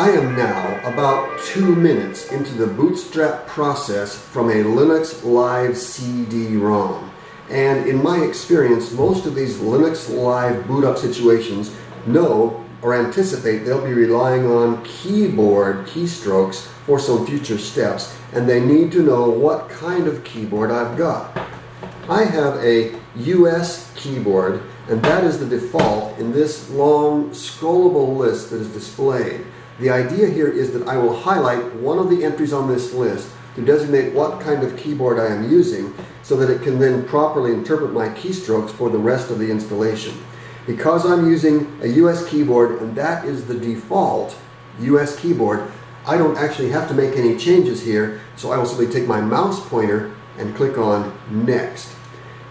I am now about 2 minutes into the bootstrap process from a Linux Live CD-ROM. And in my experience, most of these Linux Live boot up situations know or anticipate they'll be relying on keyboard keystrokes for some future steps, and they need to know what kind of keyboard I've got. I have a US keyboard, and that is the default in this long scrollable list that is displayed. The idea here is that I will highlight one of the entries on this list to designate what kind of keyboard I am using so that it can then properly interpret my keystrokes for the rest of the installation. Because I'm using a US keyboard and that is the default US keyboard, I don't actually have to make any changes here, so I will simply take my mouse pointer and click on Next.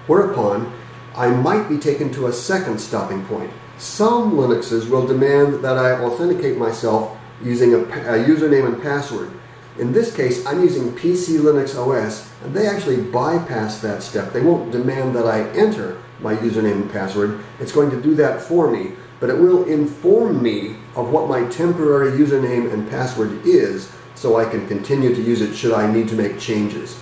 Whereupon, I might be taken to a second stopping point. Some Linuxes will demand that I authenticate myself using a username and password. In this case, I'm using PC Linux OS, and they actually bypass that step. They won't demand that I enter my username and password. It's going to do that for me, but it will inform me of what my temporary username and password is so I can continue to use it should I need to make changes.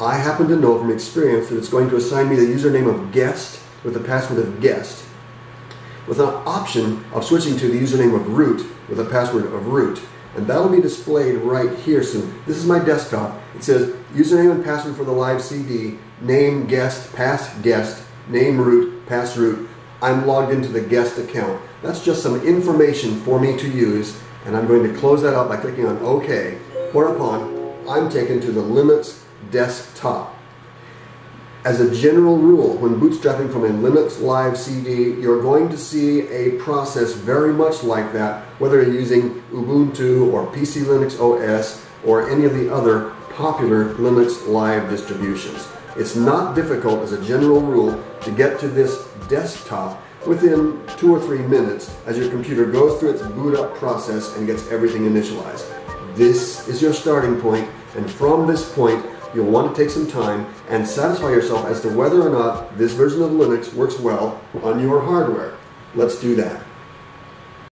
I happen to know from experience that it's going to assign me the username of guest with the password of guest, with an option of switching to the username of root with a password of root. And that'll be displayed right here soon. This is my desktop. It says username and password for the live CD, name guest, pass guest, name root, pass root. I'm logged into the guest account. That's just some information for me to use, and I'm going to close that out by clicking on OK, whereupon I'm taken to the Linux desktop. As a general rule, when bootstrapping from a Linux Live CD, you're going to see a process very much like that, whether you're using Ubuntu or PC Linux OS or any of the other popular Linux Live distributions. It's not difficult as a general rule to get to this desktop within 2 or 3 minutes as your computer goes through its boot up process and gets everything initialized. This is your starting point, and from this point, you'll want to take some time and satisfy yourself as to whether or not this version of Linux works well on your hardware. Let's do that.